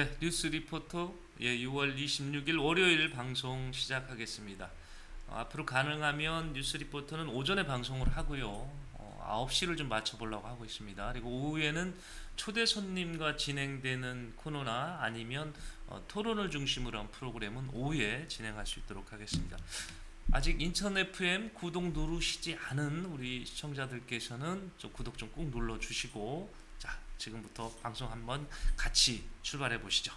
네, 뉴스 리포터 6월 26일 월요일 방송 시작하겠습니다. 앞으로 가능하면 뉴스 리포터는 오전에 방송을 하고요. 9시를 좀 맞춰보려고 하고 있습니다. 그리고 오후에는 초대 손님과 진행되는 코너나 아니면 토론을 중심으로 한 프로그램은 오후에 진행할 수 있도록 하겠습니다. 아직 인천 FM 구독 누르시지 않은 우리 시청자들께서는 좀 구독 좀 꾹 눌러주시고, 자, 지금부터 방송 한번 같이 출발해 보시죠.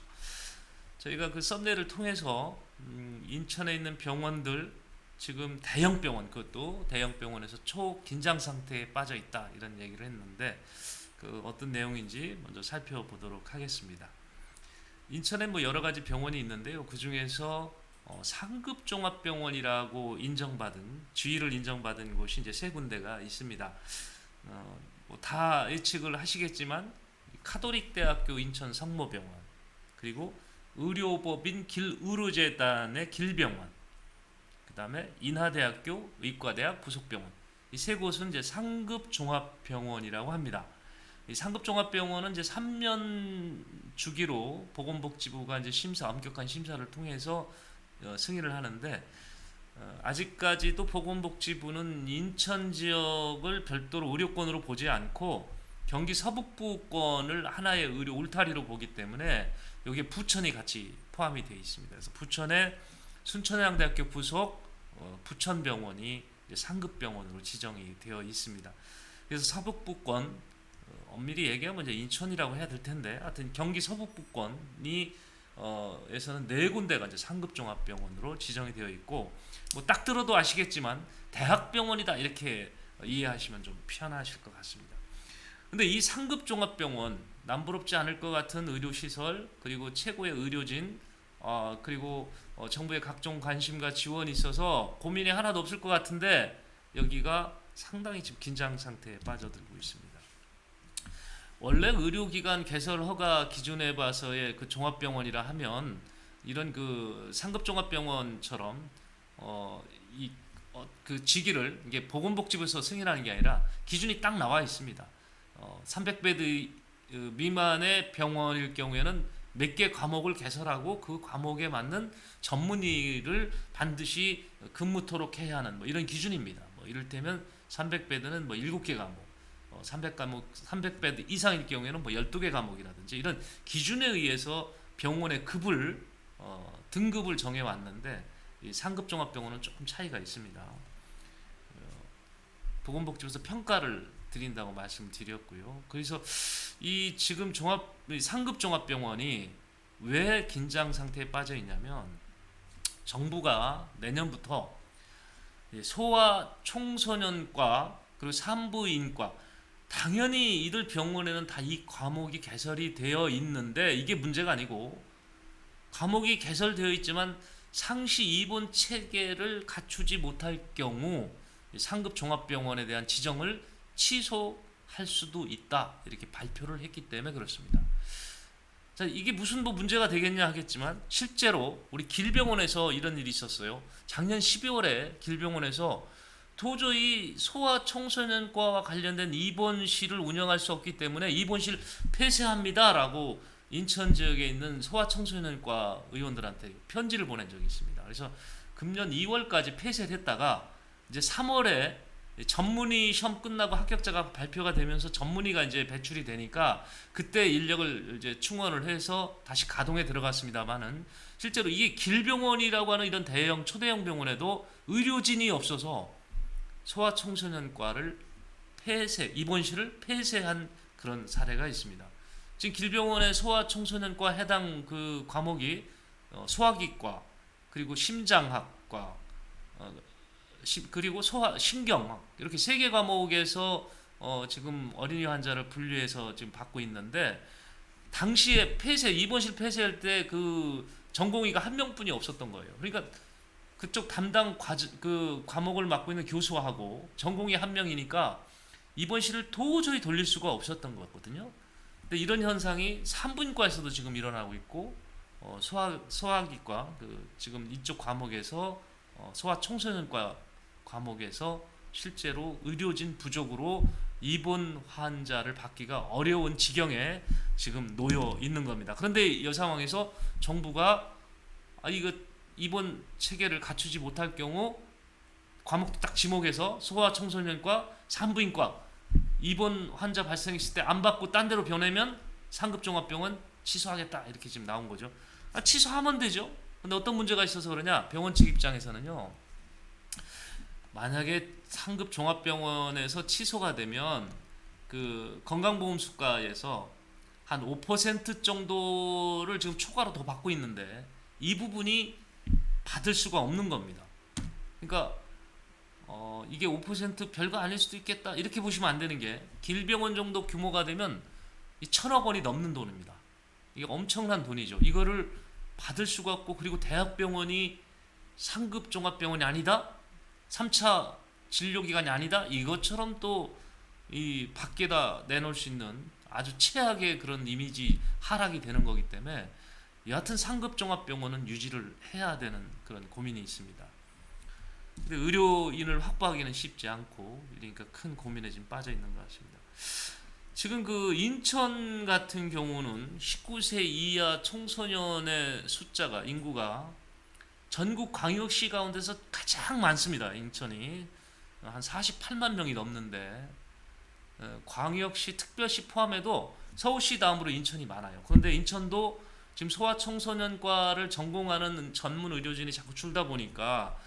저희가 그 썸네일을 통해서 인천에 있는 병원들, 지금 대형 병원, 그것도 대형 병원에서 초긴장 상태에 빠져 있다, 이런 얘기를 했는데 그 어떤 내용인지 먼저 살펴보도록 하겠습니다. 인천에 뭐 여러 가지 병원이 있는데요. 그 중에서 상급 종합병원이라고 지위를 인정받은 곳이 이제 세 군데가 있습니다. 뭐다 예측을 하시겠지만 카톨릭 대학교 인천 성모병원, 그리고 의료법인 길의료재단의 길병원, 그 다음에 인하대학교 의과대학 부속병원, 이 세 곳은 이제 상급 종합병원이라고 합니다. 이 상급 종합병원은 이제 3년 주기로 보건복지부가 이제 엄격한 심사를 통해서 승인을 하는데, 아직까지도 보건복지부는 인천 지역을 별도로 의료권으로 보지 않고 경기 서북부권을 하나의 의료 울타리로 보기 때문에 여기에 부천이 같이 포함이 되어 있습니다. 그래서 부천의 순천향대학교 부속 부천병원이 상급병원으로 지정이 되어 있습니다. 그래서 서북부권, 엄밀히 얘기하면 이제 인천이라고 해야 될 텐데, 하여튼 경기 서북부권이 에서는 네 군데가 이제 상급종합병원으로 지정이 되어 있고, 뭐 딱 들어도 아시겠지만 대학병원이다, 이렇게 이해하시면 좀 편하실 것 같습니다. 근데 이 상급종합병원, 남부럽지 않을 것 같은 의료시설, 그리고 최고의 의료진, 그리고 정부의 각종 관심과 지원이 있어서 고민이 하나도 없을 것 같은데, 여기가 상당히 지금 긴장 상태에 빠져들고 있습니다. 원래 의료기관 개설 허가 기준에 봐서의 그 종합병원이라 하면 이런 그 상급 종합병원처럼 그 직위를 이게 보건복지부에서 승인하는 게 아니라 기준이 딱 나와 있습니다. 300베드 미만의 병원일 경우에는 몇 개 과목을 개설하고 그 과목에 맞는 전문의를 반드시 근무토록 해야 하는 뭐 이런 기준입니다. 뭐 이를테면 300베드는 뭐 7개 과목, 300베드 이상일 경우에는 뭐 12개 과목이라든지 이런 기준에 의해서 병원의 등급을 정해 왔는데, 이 상급 종합병원은 조금 차이가 있습니다. 보건복지부에서 평가를 드린다고 말씀드렸고요. 그래서 이 지금 상급 종합병원이 왜 긴장 상태에 빠져 있냐면, 정부가 내년부터 소아 청소년과 그리고 산부인과, 당연히 이들 병원에는 다 이 과목이 개설이 되어 있는데, 이게 문제가 아니고, 과목이 개설되어 있지만 상시 입원 체계를 갖추지 못할 경우 상급 종합병원에 대한 지정을 취소할 수도 있다, 이렇게 발표를 했기 때문에 그렇습니다. 자, 이게 무슨 뭐 문제가 되겠냐 하겠지만, 실제로 우리 길병원에서 이런 일이 있었어요. 작년 12월에 길병원에서 도저히 소아 청소년과와 관련된 입원실을 운영할 수 없기 때문에 입원실 폐쇄합니다라고 인천 지역에 있는 소아 청소년과 의원들한테 편지를 보낸 적이 있습니다. 그래서 금년 2월까지 폐쇄를 했다가 이제 3월에 전문의 시험 끝나고 합격자가 발표가 되면서 전문의가 이제 배출이 되니까 그때 인력을 이제 충원을 해서 다시 가동에 들어갔습니다만은, 실제로 이게 길병원이라고 하는 이런 대형 초대형 병원에도 의료진이 없어서 소아 청소년과를 입원실을 폐쇄한 그런 사례가 있습니다. 지금 길병원의 소아 청소년과 해당 그 과목이 소아기과, 그리고 심장학과, 그리고 신경학, 이렇게 세 개 과목에서 지금 어린이 환자를 분류해서 지금 받고 있는데, 당시에 입원실 폐쇄할 때 그 전공의가 한 명뿐이 없었던 거예요. 그러니까 그쪽 담당 그 과목을 맡고 있는 교수하고 전공의 한 명이니까 입원실을 도저히 돌릴 수가 없었던 거거든요. 근데 이런 현상이 산부인과에서도 지금 일어나고 있고, 소아기과 지금 이쪽 과목에서 소아 청소년과 과목에서 실제로 의료진 부족으로 입원 환자를 받기가 어려운 지경에 지금 놓여 있는 겁니다. 그런데 이 상황에서 정부가 이거 입원 체계를 갖추지 못할 경우 과목도 딱 지목해서 소아청소년과 산부인과 입원 환자 발생했을 때 안 받고 딴 데로 보내면 상급종합병원 취소하겠다 이렇게 지금 나온 거죠. 취소하면 되죠. 근데 어떤 문제가 있어서 그러냐? 병원 측 입장에서는요. 만약에 상급종합병원에서 취소가 되면 그 건강보험수가에서 한 5% 정도를 지금 초과로 더 받고 있는데 이 부분이 받을 수가 없는 겁니다. 그러니까 이게 5% 별거 아닐 수도 있겠다 이렇게 보시면 안 되는 게 길병원 정도 규모가 되면 이 1,000억 원이 넘는 돈입니다. 이게 엄청난 돈이죠. 이거를 받을 수가 없고 그리고 대학병원이 상급 종합병원이 아니다? 3차 진료기관이 아니다? 이것처럼 또 이 밖에다 내놓을 수 있는 아주 최악의 그런 이미지 하락이 되는 거기 때문에 여하튼 상급 종합병원은 유지를 해야 되는 그런 고민이 있습니다. 근데 의료인을 확보하기는 쉽지 않고 그러니까 큰 고민에 지금 빠져 있는 것 같습니다. 지금 그 인천 같은 경우는 19세 이하 청소년의 숫자가 인구가 전국 광역시 가운데서 가장 많습니다. 인천이 한 48만 명이 넘는데 광역시 특별시 포함해도 서울시 다음으로 인천이 많아요. 그런데 인천도 지금 소아청소년과를 전공하는 전문 의료진이 자꾸 줄다 보니까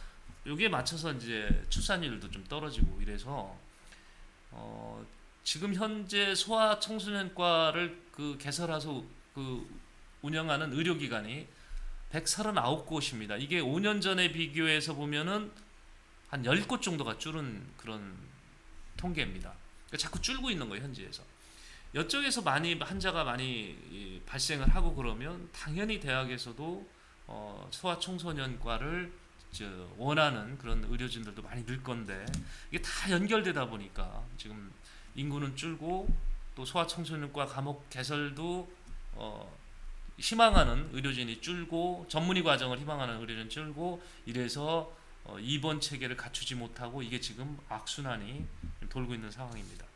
여기에 맞춰서 이제 출산율도 좀 떨어지고 이래서 지금 현재 소아청소년과를 그 개설해서 그 운영하는 의료기관이 139곳입니다. 이게 5년 전에 비교해서 보면은 한 10곳 정도가 줄은 그런 통계입니다. 그러니까 자꾸 줄고 있는 거예요, 현지에서. 이쪽에서 많이 환자가 많이 발생을 하고 그러면 당연히 대학에서도 소아청소년과를 원하는 그런 의료진들도 많이 늘 건데 이게 다 연결되다 보니까 지금 인구는 줄고 또 소아청소년과 과목 개설도 희망하는 의료진이 줄고 전문의 과정을 희망하는 의료진이 줄고 이래서 입원 체계를 갖추지 못하고 이게 지금 악순환이 돌고 있는 상황입니다.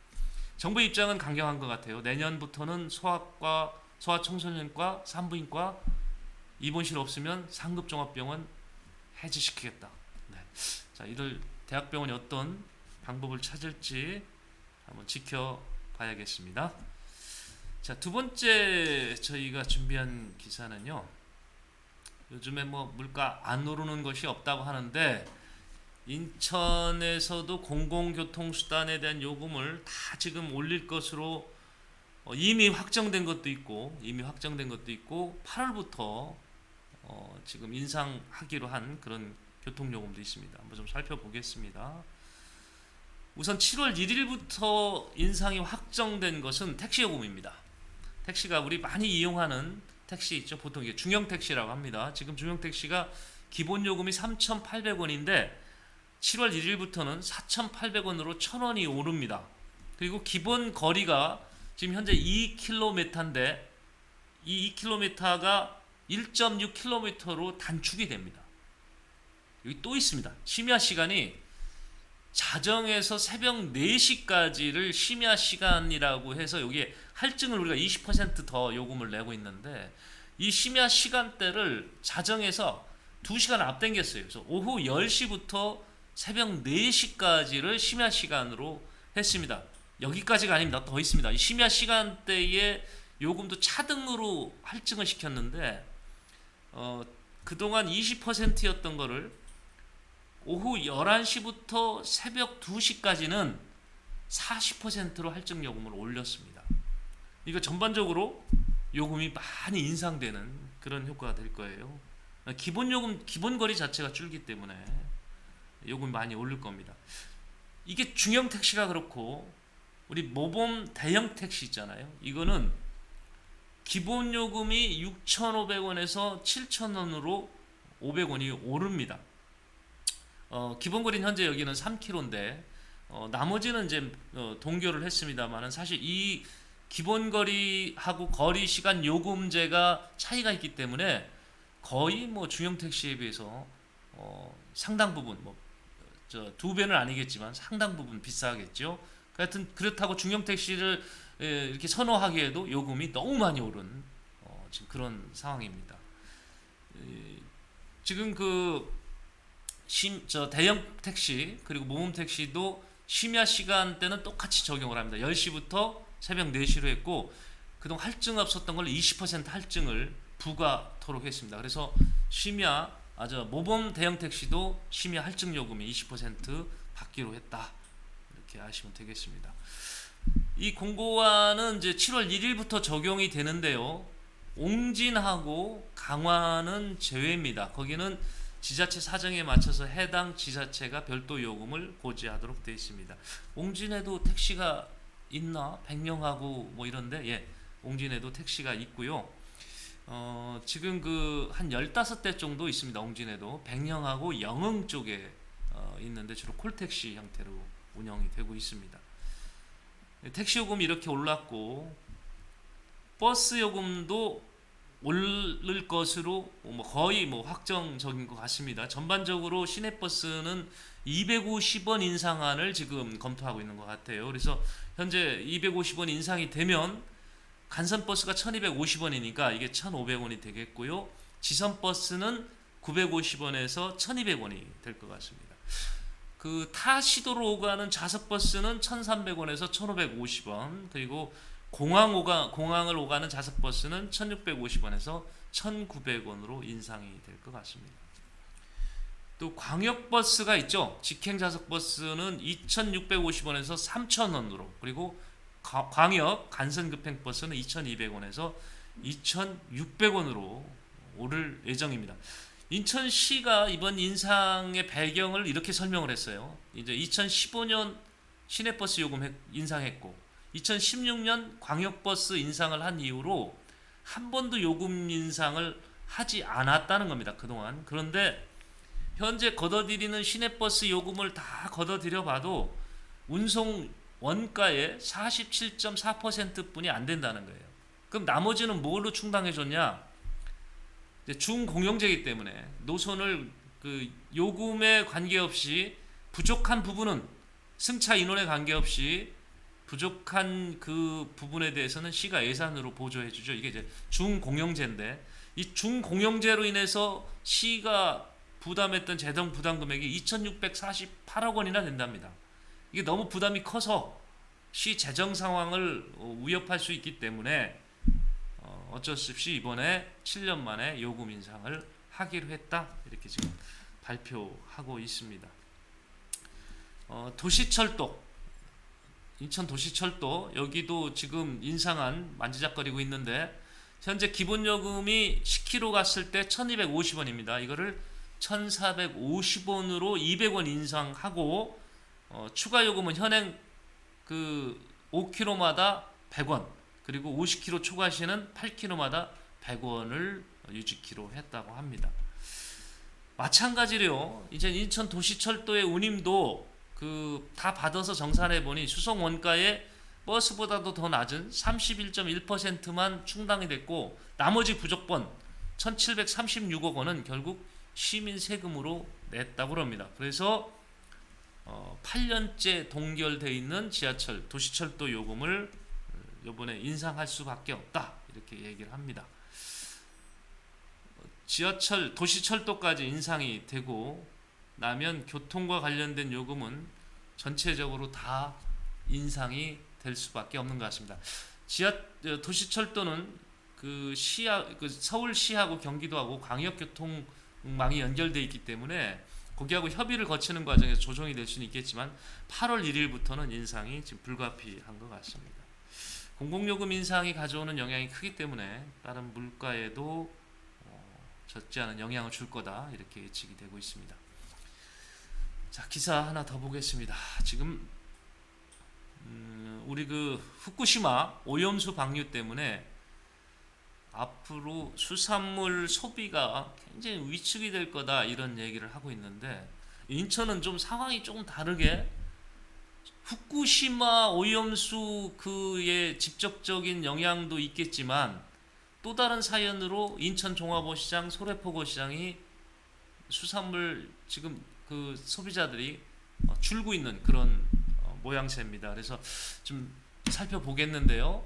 정부 입장은 강경한 것 같아요. 내년부터는 소아과, 소아청소년과, 산부인과 입원실 없으면 상급종합병원 해지시키겠다. 네. 자, 이들 대학병원이 어떤 방법을 찾을지 한번 지켜봐야겠습니다. 자, 두 번째 저희가 준비한 기사는요. 요즘에 뭐 물가 안 오르는 것이 없다고 하는데 인천에서도 공공교통수단에 대한 요금을 다 지금 올릴 것으로 이미 확정된 것도 있고 8월부터 지금 인상하기로 한 그런 교통요금도 있습니다. 한번 좀 살펴보겠습니다. 우선 7월 1일부터 인상이 확정된 것은 택시요금입니다. 택시가 우리 많이 이용하는 택시 있죠. 보통 이게 중형택시라고 합니다. 지금 중형택시가 기본요금이 3,800원인데 7월 1일부터는 4,800원으로 1,000원이 오릅니다. 그리고 기본 거리가 지금 현재 2km인데 이 2km가 1.6km로 단축이 됩니다. 여기 또 있습니다. 심야 시간이 자정에서 새벽 4시까지를 심야 시간이라고 해서 여기에 할증을 우리가 20% 더 요금을 내고 있는데 이 심야 시간대를 자정에서 2시간 앞당겼어요. 그래서 오후 10시부터 새벽 4시까지를 심야 시간으로 했습니다. 여기까지가 아닙니다. 더 있습니다. 이 심야 시간대에 요금도 차등으로 할증을 시켰는데 그동안 20%였던 거를 오후 11시부터 새벽 2시까지는 40%로 할증 요금을 올렸습니다. 이거 전반적으로 요금이 많이 인상되는 그런 효과가 될 거예요. 기본 요금, 기본 거리 자체가 줄기 때문에 요금이 많이 오를 겁니다. 이게 중형 택시가 그렇고 우리 모범 대형 택시 있잖아요. 이거는 기본 요금이 6,500원에서 7,000원으로 500원이 오릅니다. 기본 거리는 현재 여기는 3km인데 나머지는 이제 동결을 했습니다만은 사실 이 기본 거리하고 거리 시간 요금제가 차이가 있기 때문에 거의 뭐 중형 택시에 비해서 상당 부분 뭐 저 2배는 아니겠지만 상당 부분 비싸겠죠. 하여튼 그렇다고 중형 택시를 이렇게 선호하기에도 요금이 너무 많이 오른 지금 그런 상황입니다. 지금 대형 택시 그리고 모범 택시도 심야 시간대는 똑같이 적용을 합니다. 10시부터 새벽 4시로 했고 그동안 할증 없었던 걸 20% 할증을 부과토록 했습니다. 그래서 모범 대형 택시도 심야 할증 요금이 20% 받기로 했다. 이렇게 아시면 되겠습니다. 이 공고안은 이제 7월 1일부터 적용이 되는데요. 옹진하고 강화는 제외입니다. 거기는 지자체 사정에 맞춰서 해당 지자체가 별도 요금을 고지하도록 되어 있습니다. 옹진에도 택시가 있나? 백령하고 뭐 이런데 옹진에도 택시가 있고요. 지금 한 15대 정도 있습니다. 옹진에도 백령하고 영흥 쪽에 있는데 주로 콜택시 형태로 운영이 되고 있습니다. 택시 요금이 이렇게 올랐고 버스 요금도 오를 것으로 거의 확정적인 것 같습니다. 전반적으로 시내버스는 250원 인상안을 지금 검토하고 있는 것 같아요. 그래서 현재 250원 인상이 되면 간선버스가 1250원이니까 이게 1500원이 되겠고요. 지선버스는 950원에서 1200원이 될 것 같습니다. 타 시도로 오가는 좌석버스는 1300원에서 1550원, 그리고 공항을 오가는 좌석버스는 1650원에서 1900원으로 인상이 될 것 같습니다. 또 광역버스가 있죠. 직행좌석버스는 2650원에서 3000원으로, 그리고 광역 간선급행버스는 2200원에서 2600원으로 오를 예정입니다. 인천시가 이번 인상의 배경을 이렇게 설명을 했어요. 이제 2015년 시내버스 요금 인상했고 2016년 광역버스 인상을 한 이후로 한 번도 요금 인상을 하지 않았다는 겁니다. 그동안. 그런데 현재 걷어들이는 시내버스 요금을 다 걷어들여 봐도 운송 원가의 47.4%뿐이 안 된다는 거예요. 그럼 나머지는 뭘로 충당해 줬냐? 중공영제이기 때문에 노선을 요금에 관계없이 부족한 부분은 승차 인원에 관계없이 부족한 그 부분에 대해서는 시가 예산으로 보조해 주죠. 이게 이제 중공영제인데 이 중공영제로 인해서 시가 부담했던 재정 부담 금액이 2,648억 원이나 된답니다. 이게 너무 부담이 커서 시 재정 상황을 위협할 수 있기 때문에 어쩔 수 없이 이번에 7년 만에 요금 인상을 하기로 했다. 이렇게 지금 발표하고 있습니다. 도시철도, 인천 도시철도 여기도 지금 인상안 만지작거리고 있는데 현재 기본요금이 10km 갔을 때 1250원입니다. 이거를 1450원으로 200원 인상하고 추가 요금은 현행 5km마다 100원, 그리고 50km 초과 시는 8km마다 100원을 유지키로 했다고 합니다. 마찬가지로요. 이제 인천 도시철도의 운임도 다 받아서 정산해 보니 수송 원가에 버스보다도 더 낮은 31.1%만 충당이 됐고 나머지 부족분 1736억 원은 결국 시민 세금으로 냈다고 합니다. 그래서 8년째 동결되어 있는 지하철 도시철도 요금을 이번에 인상할 수밖에 없다. 이렇게 얘기를 합니다. 지하철 도시철도까지 인상이 되고 나면 교통과 관련된 요금은 전체적으로 다 인상이 될 수밖에 없는 것 같습니다. 도시철도는 서울시하고 경기도하고 광역교통망이 연결되어 있기 때문에 거기하고 협의를 거치는 과정에서 조정이 될 수는 있겠지만 8월 1일부터는 인상이 지금 불가피한 것 같습니다. 공공요금 인상이 가져오는 영향이 크기 때문에 다른 물가에도 적지 않은 영향을 줄 거다 이렇게 예측이 되고 있습니다. 자, 기사 하나 더 보겠습니다. 지금 우리 후쿠시마 오염수 방류 때문에 앞으로 수산물 소비가 굉장히 위축이 될 거다 이런 얘기를 하고 있는데 인천은 좀 상황이 조금 다르게 후쿠시마 오염수 그의 직접적인 영향도 있겠지만 또 다른 사연으로 인천 종합시장, 소래포구시장이 수산물 지금 소비자들이 줄고 있는 그런 모양새입니다. 그래서 좀 살펴보겠는데요.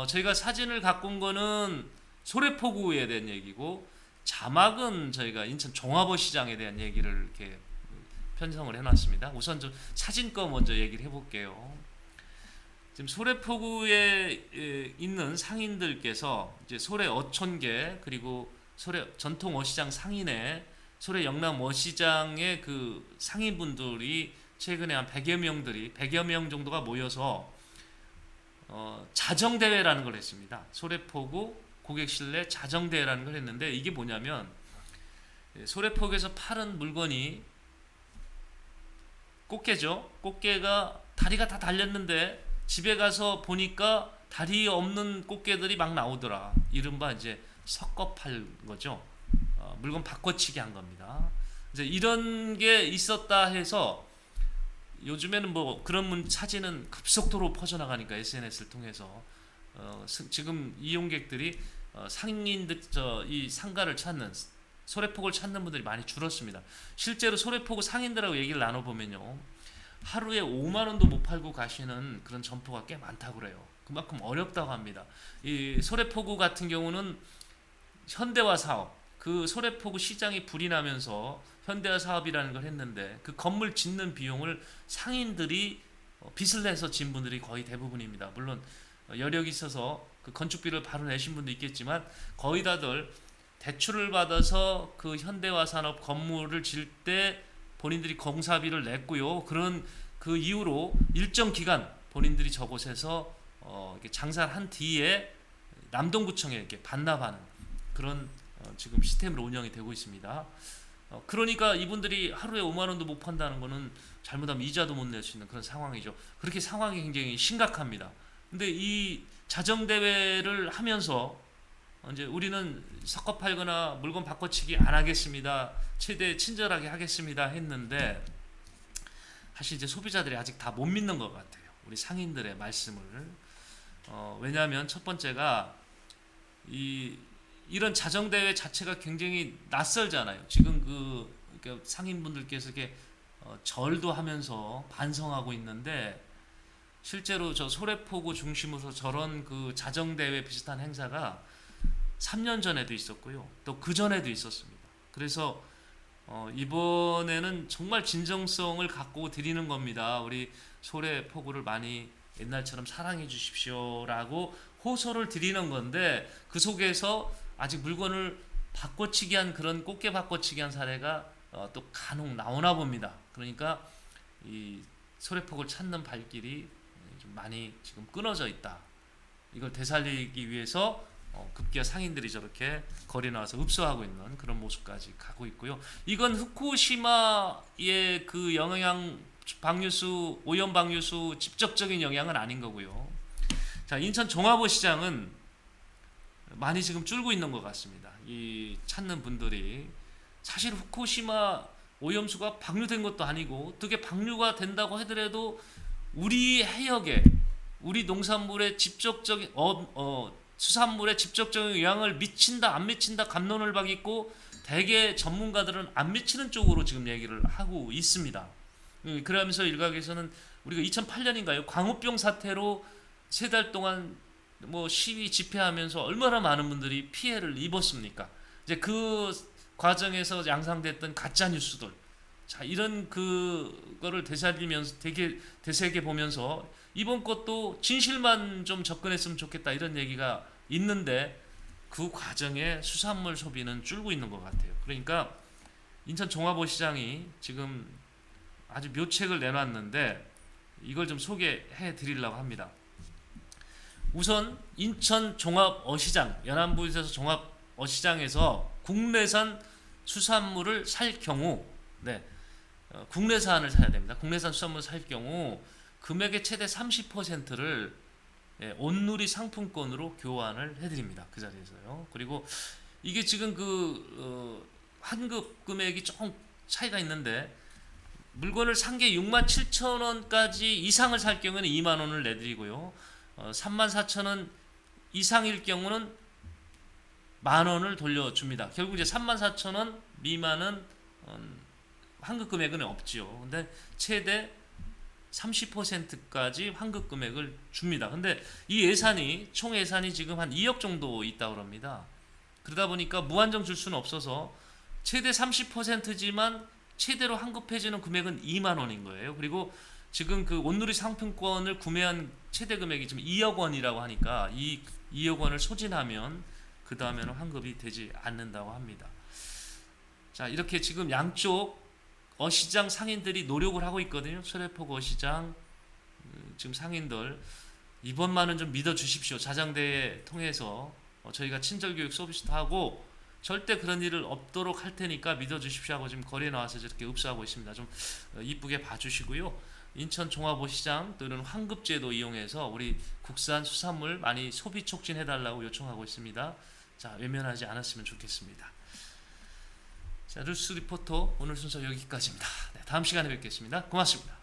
저희가 사진을 갖고 온 거는 소래포구에 대한 얘기고, 자막은 저희가 인천 종합어 시장에 대한 얘기를 이렇게 편성을 해놨습니다. 우선 좀 사진 거 먼저 얘기를 해볼게요. 지금 소래포구에 있는 상인들께서 이제 소래 어촌계, 그리고 소래 전통 어시장 상인회, 소래 영남 어시장의 그 상인분들이 최근에 한 100여 명 정도가 모여서 자정대회라는 걸 했습니다. 소래포구 고객실내 자정대회라는 걸 했는데, 이게 뭐냐면 소래포구에서 파는 물건이 꽃게죠. 꽃게가 다리가 다 달렸는데 집에 가서 보니까 다리 없는 꽃게들이 막 나오더라. 이른바 이제 섞어 팔 거죠. 물건 바꿔치기 한 겁니다. 이제 이런 게 있었다 해서 요즘에는 뭐 그런 사진은 급속도로 퍼져나가니까 SNS를 통해서 지금 이용객들이 상인들 이 상가를 찾는, 소래포구를 찾는 분들이 많이 줄었습니다. 실제로 소래포구 상인들하고 얘기를 나눠보면요, 하루에 5만 원도 못 팔고 가시는 그런 점포가 꽤 많다고 그래요. 그만큼 어렵다고 합니다. 이 소래포구 같은 경우는 현대화 사업, 그 소래포구 시장이 불이 나면서 현대화 사업이라는 걸 했는데, 그 건물 짓는 비용을 상인들이 빚을 내서 진 분들이 거의 대부분입니다. 물론 여력이 있어서 그 건축비를 바로 내신 분도 있겠지만, 거의 다들 대출을 받아서 그 현대화 산업 건물을 질 때 본인들이 공사비를 냈고요. 그런 그 이후로 일정 기간 본인들이 저곳에서 장사를 한 뒤에 남동구청에 이렇게 반납하는 그런 지금 시스템으로 운영이 되고 있습니다. 그러니까 이분들이 하루에 5만 원도 못 판다는 거는 잘못하면 이자도 못 낼 수 있는 그런 상황이죠. 그렇게 상황이 굉장히 심각합니다. 근데 이 자정대회를 하면서 이제 우리는 섞어 팔거나 물건 바꿔치기 안 하겠습니다, 최대 친절하게 하겠습니다 했는데, 사실 이제 소비자들이 아직 다 못 믿는 것 같아요, 우리 상인들의 말씀을. 왜냐하면 첫 번째가 이런 자정대회 자체가 굉장히 낯설잖아요. 지금 그러니까 상인분들께서 이렇게 절도 하면서 반성하고 있는데, 실제로 저 소래포구 중심으로 저런 그 자정대회 비슷한 행사가 3년 전에도 있었고요, 또 그 전에도 있었습니다. 그래서 이번에는 정말 진정성을 갖고 드리는 겁니다. 우리 소래포구를 많이 옛날처럼 사랑해 주십시오라고 호소를 드리는 건데, 그 속에서 아직 물건을 바꿔치기 한, 그런 꽃게 바꿔치기 한 사례가 또 간혹 나오나 봅니다. 그러니까 이 소래포구를 찾는 발길이 좀 많이 지금 끊어져 있다. 이걸 되살리기 위해서 급기야 상인들이 저렇게 거리에 나와서 읍소하고 있는 그런 모습까지 가고 있고요. 이건 후쿠시마의 그 방류수, 오염 방류수 직접적인 영향은 아닌 거고요. 자, 인천 종합어 시장은 많이 지금 줄고 있는 것 같습니다. 이 찾는 분들이 사실 후쿠시마 오염수가 방류된 것도 아니고, 어떻게 방류가 된다고 하더라도 우리 해역에, 우리 농산물에 직접적인 수산물에 직접적인 영향을 미친다 안 미친다 갑론을 박있고, 대개 전문가들은 안 미치는 쪽으로 지금 얘기를 하고 있습니다. 그러면서 일각에서는 우리가 2008년인가요? 광우병 사태로 3달 동안 뭐 시위 집회하면서 얼마나 많은 분들이 피해를 입었습니까? 이제 그 과정에서 양상됐던 가짜 뉴스들, 자, 이런 그거를 되살리면서 되새겨 보면서 이번 것도 진실만 좀 접근했으면 좋겠다, 이런 얘기가 있는데, 그 과정에 수산물 소비는 줄고 있는 것 같아요. 그러니까 인천 종합어 시장이 지금 아주 묘책을 내놨는데, 이걸 좀 소개해 드리려고 합니다. 우선 인천 종합어시장, 연안부에서 종합어시장에서 국내산 수산물을 살 경우, 국내산을 사야 됩니다. 국내산 수산물을 살 경우 금액의 최대 30%를 온누리 상품권으로 교환을 해드립니다. 그 자리에서요. 그리고 이게 지금 환급 금액이 조금 차이가 있는데, 물건을 산 게 67,000원까지 이상을 살 경우에는 2만원을 내드리고요, 34,000원 이상일 경우는 만원을 돌려줍니다. 결국 이제 34,000원 미만은 환급 금액은 없지요. 근데 최대 30%까지 환급 금액을 줍니다. 근데 이 예산이 총 예산이 지금 한 2억 정도 있다고 합니다. 그러다 보니까 무한정 줄 수는 없어서 최대 30%지만 최대로 환급해지는 금액은 2만 원인 거예요. 그리고 지금 그 온누리 상품권을 구매한 최대 금액이 지금 2억 원이라고 하니까 이 2억 원을 소진하면 그 다음에는 환급이 되지 않는다고 합니다. 자, 이렇게 지금 양쪽 어시장 상인들이 노력을 하고 있거든요. 소래포구 어시장 지금 상인들 이번만은 좀 믿어주십시오. 자장대회 통해서 저희가 친절교육 서비스도 하고 절대 그런 일을 없도록 할 테니까 믿어주십시오 하고 지금 거리에 나와서 저렇게 읍수하고 있습니다. 좀 이쁘게 봐주시고요. 인천 종합어시장 또는 환급제도 이용해서 우리 국산 수산물 많이 소비 촉진해달라고 요청하고 있습니다. 자, 외면하지 않았으면 좋겠습니다. 자, 뉴스 리포터 오늘 순서 여기까지입니다. 네, 다음 시간에 뵙겠습니다. 고맙습니다.